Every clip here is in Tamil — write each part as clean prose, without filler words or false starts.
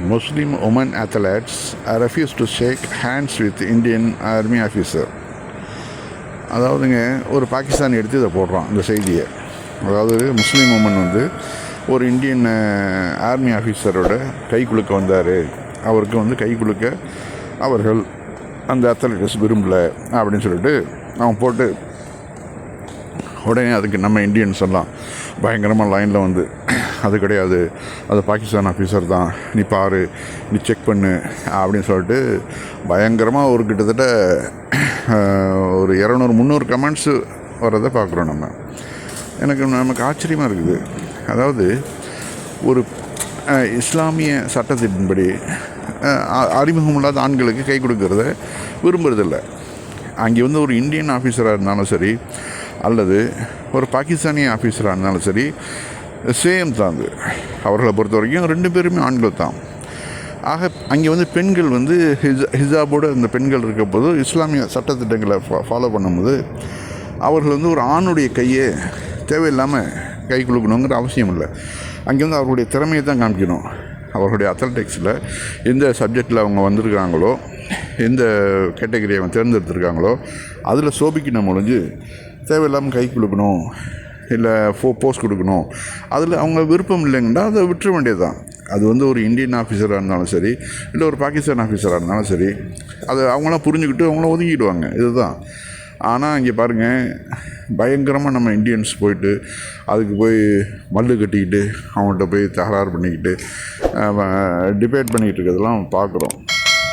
Muslim women athletes refuse to shake hands with Indian army officer. அதாவதுங்க ஒரு பாகிஸ்தானி எடுத்து இதை போடுறான் இந்த செய்தியை. அதாவது முஸ்லீம் உமன் வந்து ஒரு இந்தியன் ஆர்மி ஆஃபீஸரோட கை குலுக்க வந்தார், அவருக்கு வந்து கை குலுக்க அவர்கள் அந்த அத்லெட்டிக்ஸ் விரும்பலை அப்படின்னு சொல்லிட்டு அவன் போட்டு உடனே அதுக்கு நம்ம இந்தியன்ஸ் எல்லாம் பயங்கரமாக லைனில் வந்து அது கிடையாது, அது பாகிஸ்தான் ஆஃபீஸர் தான், நீ பாரு, நீ செக் பண்ணு அப்படின்னு சொல்லிட்டு பயங்கரமாக ஒரு கிட்டத்தட்ட ஒரு 200-300 கமெண்ட்ஸு வர்றதை பார்க்குறோம் நம்ம. நமக்கு ஆச்சரியமாக இருக்குது. அதாவது ஒரு இஸ்லாமிய சட்டத்தின்படி அறிமுகம் இல்லாத ஆண்களுக்கு கை கொடுக்கறத விரும்புறதில்லை. அங்கே வந்து ஒரு இந்தியன் ஆஃபீஸராக இருந்தாலும் சரி அல்லது ஒரு பாகிஸ்தானிய ஆஃபீஸராக இருந்தாலும் சரி சேம் தான். அது அவர்களை பொறுத்த வரைக்கும் 2 பேருமே ஆண்கள் தான். ஆக அங்கே வந்து பெண்கள் வந்து ஹிஜாபோடு அந்த பெண்கள் இருக்க போது இஸ்லாமிய சட்டத்திட்டங்களை ஃபாலோ பண்ணும்போது அவர்கள் வந்து ஒரு ஆணுடைய கையை தேவையில்லாமல் கை குலுக்கணுங்கிற அவசியம் இல்லை. அங்கே வந்து அவர்களுடைய திறமையை தான் காமிக்கணும். அவர்களுடைய அத்லெட்டிக்ஸில் எந்த சப்ஜெக்டில் அவங்க வந்திருக்காங்களோ, எந்த கேட்டகரியை அவங்க தேர்ந்தெடுத்துருக்காங்களோ அதில் சோபிக்கணும் ஒழிஞ்சு தேவையில்லாமல் கை குலுக்கணும் இல்லை போஸ்ட் கொடுக்கணும் அதில் அவங்க விருப்பம் இல்லைங்கன்னா அதை விட்டுற வேண்டியது தான். அது வந்து ஒரு இந்தியன் ஆஃபீஸராக இருந்தாலும் சரி இல்லை ஒரு பாகிஸ்தான் ஆஃபீஸராக இருந்தாலும் சரி அது அவங்களாம் புரிஞ்சுக்கிட்டு அவங்கள ஒதுக்கிடுவாங்க. இதுதான். ஆனால் இங்கே பாருங்கள், பயங்கரமாக நம்ம இந்தியன்ஸ் போயிட்டு அதுக்கு போய் மல்லு கட்டிக்கிட்டு அவங்கள்ட்ட போய் தகராறு பண்ணிக்கிட்டு டிபேட் பண்ணிக்கிட்டு இருக்கிறதெல்லாம் பார்க்குறோம்.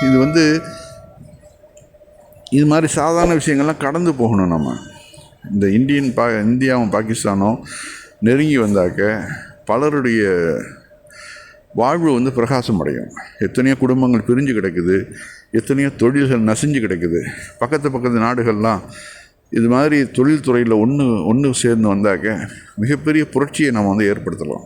இது வந்து இது மாதிரி சாதாரண விஷயங்கள்லாம் கடந்து போகணும். நம்ம இந்த இந்தியாவும் பாகிஸ்தானும் நெருங்கி வந்தாக்க பலருடைய வாழ்வு வந்து பிரகாசம் அடையும். எத்தனையோ குடும்பங்கள் பிரிஞ்சு கிடக்குது, எத்தனையோ தொழில்கள் நசிஞ்சு கிடக்குது. பக்கத்து நாடுகள்லாம் இது மாதிரி தொழில்துறையில் ஒன்று சேர்ந்து வந்தாக்க மிகப்பெரிய புரட்சியை நம்ம வந்து ஏற்படுத்தலாம்.